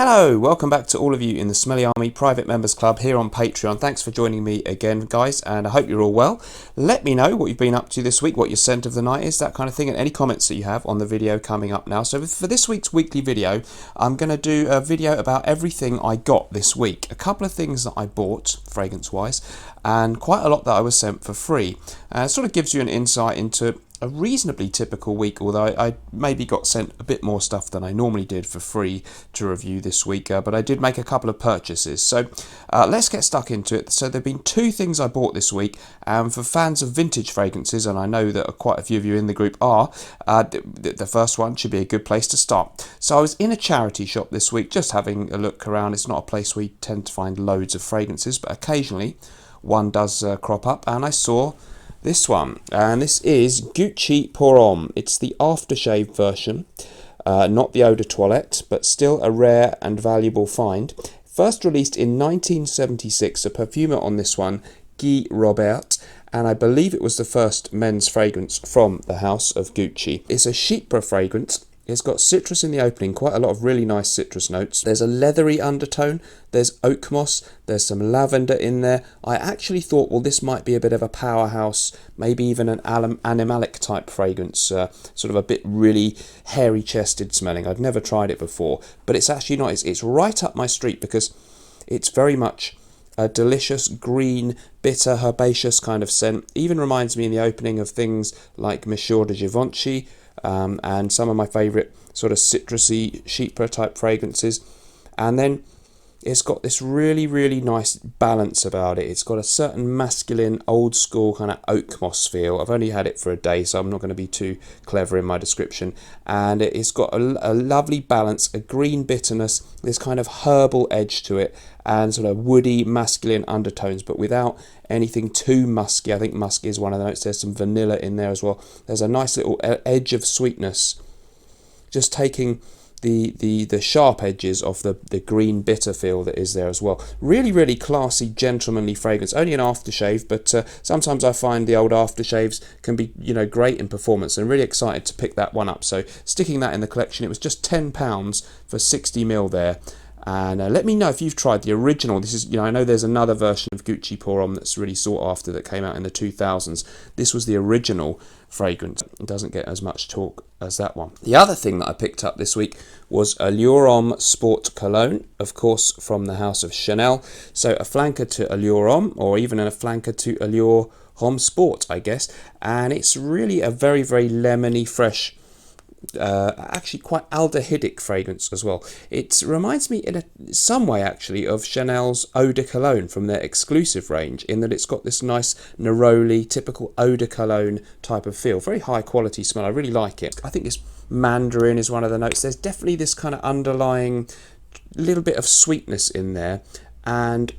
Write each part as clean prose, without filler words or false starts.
Hello, welcome back to all of you in the Smelly Army Private Members Club here on Patreon. Thanks for joining me again, guys, and I hope you're all well. Let me know what you've been up to this week, what your scent of the night is, that kind of thing, and any comments that you have on the video coming up now. So for this week's weekly video, I'm going to do a video about everything I got this week. A couple of things that I bought, fragrance-wise, and quite a lot that I was sent for free. It sort of gives you an insight into a reasonably typical week, although I maybe got sent a bit more stuff than I normally did for free to review this week, but I did make a couple of purchases. So let's get stuck into it. So there have been two things I bought this week, and for fans of vintage fragrances, and I know that quite a few of you in the group are, the first one should be a good place to start. So I was in a charity shop this week, just having a look around. It's not a place where you tend to find loads of fragrances, but occasionally one does crop up, and I saw this one, and this is Gucci Pour Homme. It's the aftershave version, not the eau de toilette, but still a rare and valuable find. First released in 1976, a perfumer on this one, Guy Robert, and I believe it was the first men's fragrance from the house of Gucci. It's a chypre fragrance. It's got citrus in the opening, quite a lot of really nice citrus notes. There's a leathery undertone, there's oak moss, there's some lavender in there. I actually thought, well, this might be a bit of a powerhouse, maybe even an animalic type fragrance, sort of a bit really hairy chested smelling. I'd never tried it before, but it's actually not. It's right up my street because it's very much a delicious green, bitter, herbaceous kind of scent. Even reminds me in the opening of things like Monsieur de Givenchy, and some of my favourite sort of citrusy chypre type fragrances. And then it's got this really, really nice balance about it. It's got a certain masculine, old school kind of oak moss feel. I've only had it for a day, so I'm not going to be too clever in my description. And it's got a lovely balance, a green bitterness, this kind of herbal edge to it, and sort of woody, masculine undertones, but without anything too musky. I think musky is one of the notes. There's some vanilla in there as well. There's a nice little edge of sweetness, just taking the sharp edges of the green bitter feel that is there as well. Really, really classy, gentlemanly fragrance. Only an aftershave, but sometimes I find the old aftershaves can be, great in performance, and really excited to pick that one up. So sticking that in the collection. It was just £10 for 60ml there. And let me know if you've tried the original. This is, I know there's another version of Gucci Pour Homme that's really sought after that came out in the 2000s. This was the original fragrance. It doesn't get as much talk as that one. The other thing that I picked up this week was Allure Homme Sport Cologne, of course, from the house of Chanel. So a flanker to Allure Homme, or even a flanker to Allure Homme Sport, I guess. And it's really a very, very lemony, fresh, actually quite aldehydic fragrance as well. It reminds me in some way actually of Chanel's Eau de Cologne from their exclusive range, in that it's got this nice neroli, typical Eau de Cologne type of feel. Very high quality smell. I really like it. I think this mandarin is one of the notes. There's definitely this kind of underlying little bit of sweetness in there, and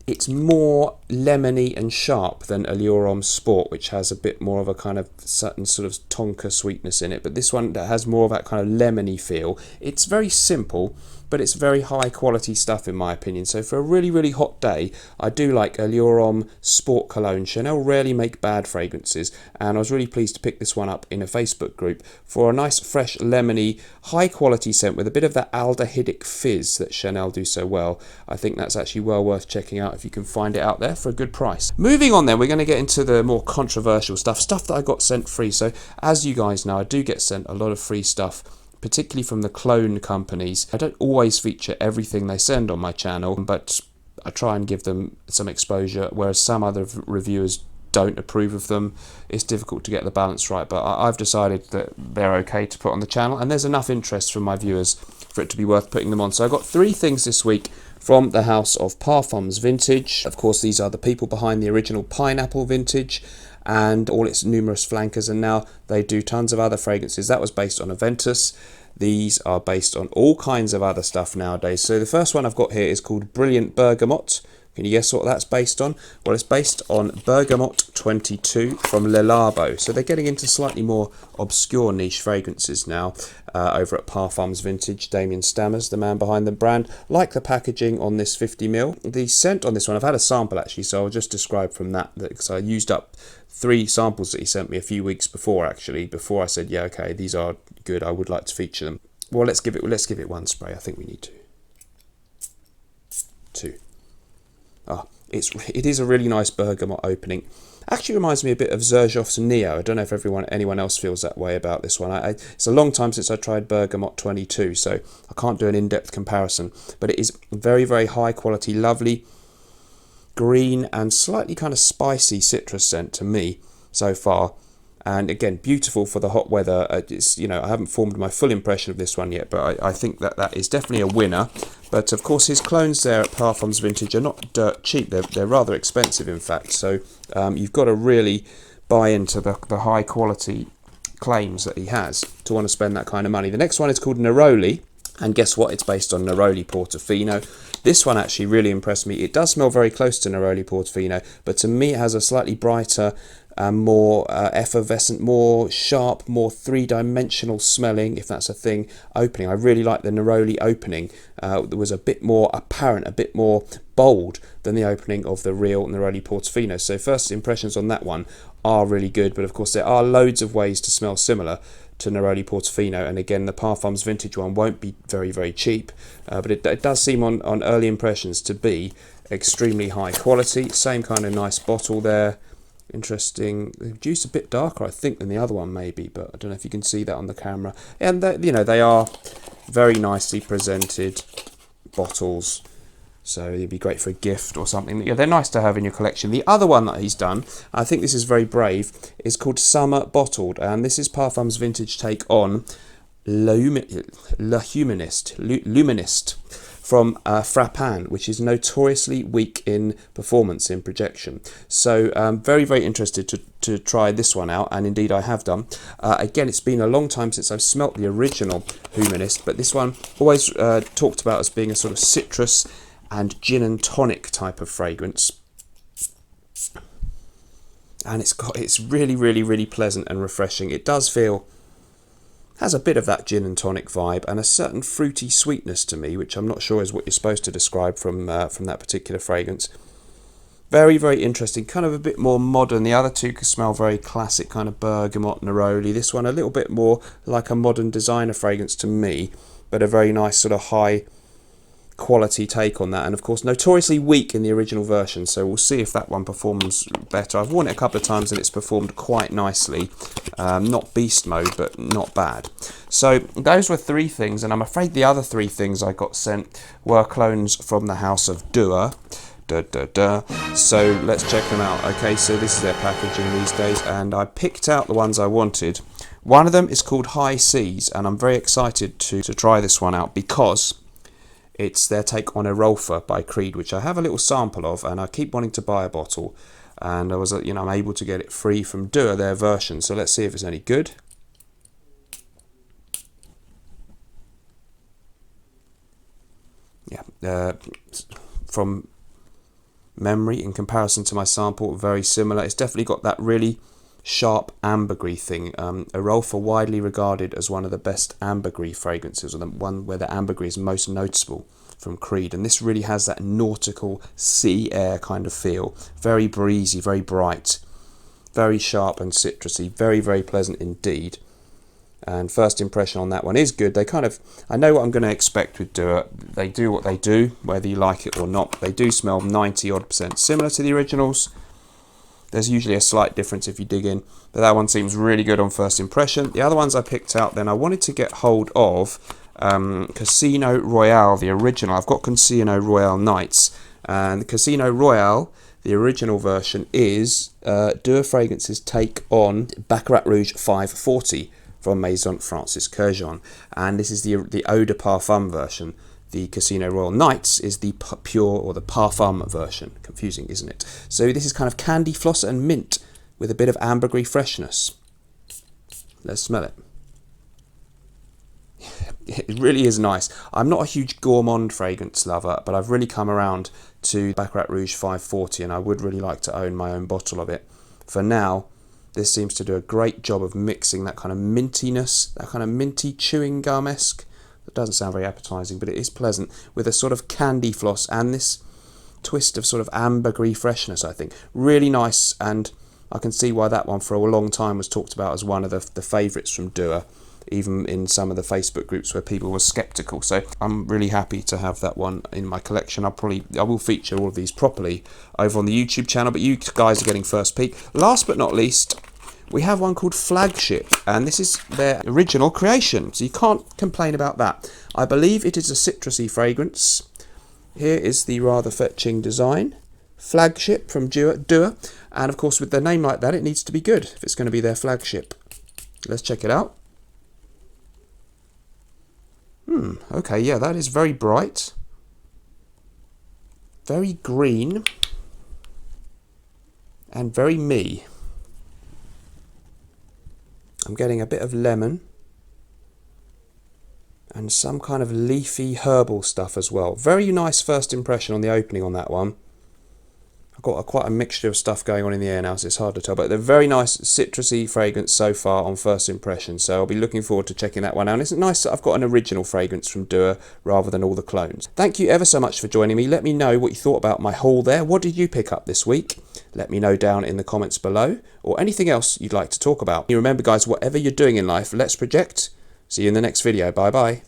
it's more lemony and sharp than Allure Homme Sport, which has a bit more of a kind of certain sort of tonka sweetness in it. But this one that has more of that kind of lemony feel. It's very simple, but it's very high quality stuff in my opinion. So for a really, really hot day, I do like Allure Homme Sport Cologne. Chanel rarely make bad fragrances, and I was really pleased to pick this one up in a Facebook group for a nice, fresh, lemony, high quality scent with a bit of that aldehydic fizz that Chanel do so well. I think that's actually well worth checking out if you can find it out there for a good price. Moving on then, we're going to get into the more controversial stuff that I got sent free. So as you guys know, I do get sent a lot of free stuff, particularly from the clone companies. I don't always feature everything they send on my channel, but I try and give them some exposure, whereas some other reviewers don't approve of them. It's difficult to get the balance right, but I've decided that they're okay to put on the channel, and there's enough interest from my viewers for it to be worth putting them on. So I got 3 things this week from the house of Parfums Vintage. Of course, these are the people behind the original Pineapple Vintage and all its numerous flankers, and now they do tons of other fragrances. That was based on Aventus. These are based on all kinds of other stuff nowadays. So the first one I've got here is called Brilliant Bergamot. Can you guess what that's based on? Well, it's based on Bergamot 22 from Le Labo. So they're getting into slightly more obscure niche fragrances now over at Parfums Vintage. Damien Stammers, the man behind the brand. Like the packaging on this 50ml. The scent on this one, I've had a sample actually, so I'll just describe from that, because I used up 3 samples that he sent me a few weeks before actually, before I said, yeah, okay, these are good, I would like to feature them. Well, let's give it one spray. I think we need two. It is a really nice bergamot opening. Actually reminds me a bit of Xerjoff's Neo. I don't know if anyone else feels that way about this one. It's a long time since I tried Bergamot 22, so I can't do an in-depth comparison. But it is very, very high quality, lovely green and slightly kind of spicy citrus scent to me so far. And again, beautiful for the hot weather. It's, I haven't formed my full impression of this one yet, but I think that is definitely a winner. But of course, his clones there at Parfums Vintage are not dirt cheap. They're rather expensive, in fact. So you've got to really buy into the high quality claims that he has to want to spend that kind of money. The next one is called Neroli, and guess what? It's based on Neroli Portofino. This one actually really impressed me. It does smell very close to Neroli Portofino, but to me it has a slightly brighter, more effervescent, more sharp, more three-dimensional smelling, if that's a thing, opening. I really like the Neroli opening. It was a bit more apparent, a bit more bold than the opening of the real Neroli Portofino. So first impressions on that one are really good, but of course there are loads of ways to smell similar to Neroli Portofino, and again the Parfums Vintage one won't be very, very cheap, but it does seem on early impressions to be extremely high quality. Same kind of nice bottle there. Interesting. The juice a bit darker, I think, than the other one maybe, but I don't know if you can see that on the camera. And they are very nicely presented bottles, so it'd be great for a gift or something. Yeah, they're nice to have in your collection. The other one that he's done, I think this is very brave, is called Summer Bottled, and this is Parfums Vintage take on Luminist from Frappin, which is notoriously weak in performance in projection. So very, very interested to try this one out, and indeed I have done. Again, it's been a long time since I've smelt the original Humanist, but this one always talked about as being a sort of citrus and gin and tonic type of fragrance. And it's really, really, really pleasant and refreshing. It does has a bit of that gin and tonic vibe and a certain fruity sweetness to me, which I'm not sure is what you're supposed to describe from that particular fragrance. Very, very interesting, kind of a bit more modern. The other two can smell very classic, kind of bergamot, neroli. This one a little bit more like a modern designer fragrance to me, but a very nice sort of high quality take on that, and of course notoriously weak in the original version, so we'll see if that one performs better. I've worn it a couple of times and it's performed quite nicely. Not beast mode, but not bad. So those were three things, and I'm afraid the other three things I got sent were clones from the house of Dua. So let's check them out. Okay, so this is their packaging these days, and I picked out the ones I wanted. One of them is called High Seas, and I'm very excited to try this one out because it's their take on Erolfa by Creed, which I have a little sample of, and I keep wanting to buy a bottle. And I'm able to get it free from Dua, their version. So let's see if it's any good. Yeah, from memory, in comparison to my sample, very similar. It's definitely got that really sharp ambergris thing. Erolfa widely regarded as one of the best ambergris fragrances, or the one where the ambergris is most noticeable from Creed, and this really has that nautical sea air kind of feel. Very breezy, very bright, very sharp and citrusy, very, very pleasant indeed. And first impression on that one is good. I know what I'm going to expect with Dua. They do what they do, whether you like it or not. They do smell 90% similar to the originals. There's usually a slight difference if you dig in, but that one seems really good on first impression. The other ones I picked out then, I wanted to get hold of Casino Royale, the original. I've got Casino Royale Nights, and the Casino Royale, the original version, is Dua Fragrance's take on Baccarat Rouge 540 from Maison Francis Kurkdjian, and this is the Eau de Parfum version. The Casino Royale Nights is the pure or the Parfum version. Confusing, isn't it? So this is kind of candy floss and mint with a bit of ambergris freshness. Let's smell it. It really is nice. I'm not a huge gourmand fragrance lover, but I've really come around to Baccarat Rouge 540, and I would really like to own my own bottle of it. For now, this seems to do a great job of mixing that kind of mintiness, that kind of minty chewing gum-esque. That doesn't sound very appetizing, but it is pleasant, with a sort of candy floss and this twist of sort of ambergris freshness, I think. Really nice, and I can see why that one for a long time was talked about as one of the favourites from Dua. even in some of the Facebook groups where people were skeptical. So I'm really happy to have that one in my collection. I will feature all of these properly over on the YouTube channel, but you guys are getting first peek. Last but not least, we have one called Flagship, and this is their original creation, so you can't complain about that. I believe it is a citrusy fragrance. Here is the rather fetching design. Flagship from Dua, and of course with their name like that, it needs to be good if it's going to be their flagship. Let's check it out. Okay, yeah, that is very bright, very green, and very me. I'm getting a bit of lemon and some kind of leafy herbal stuff as well. Very nice first impression on the opening on that one. I've got quite a mixture of stuff going on in the air now, so it's hard to tell, but they're very nice citrusy fragrance so far on first impression, so I'll be looking forward to checking that one out. And it's nice that I've got an original fragrance from Dua rather than all the clones. Thank you ever so much for joining me. Let me know what you thought about my haul there. What did you pick up this week? Let me know down in the comments below, or anything else you'd like to talk about. You remember guys, whatever you're doing in life, let's project. See you in the next video. Bye bye.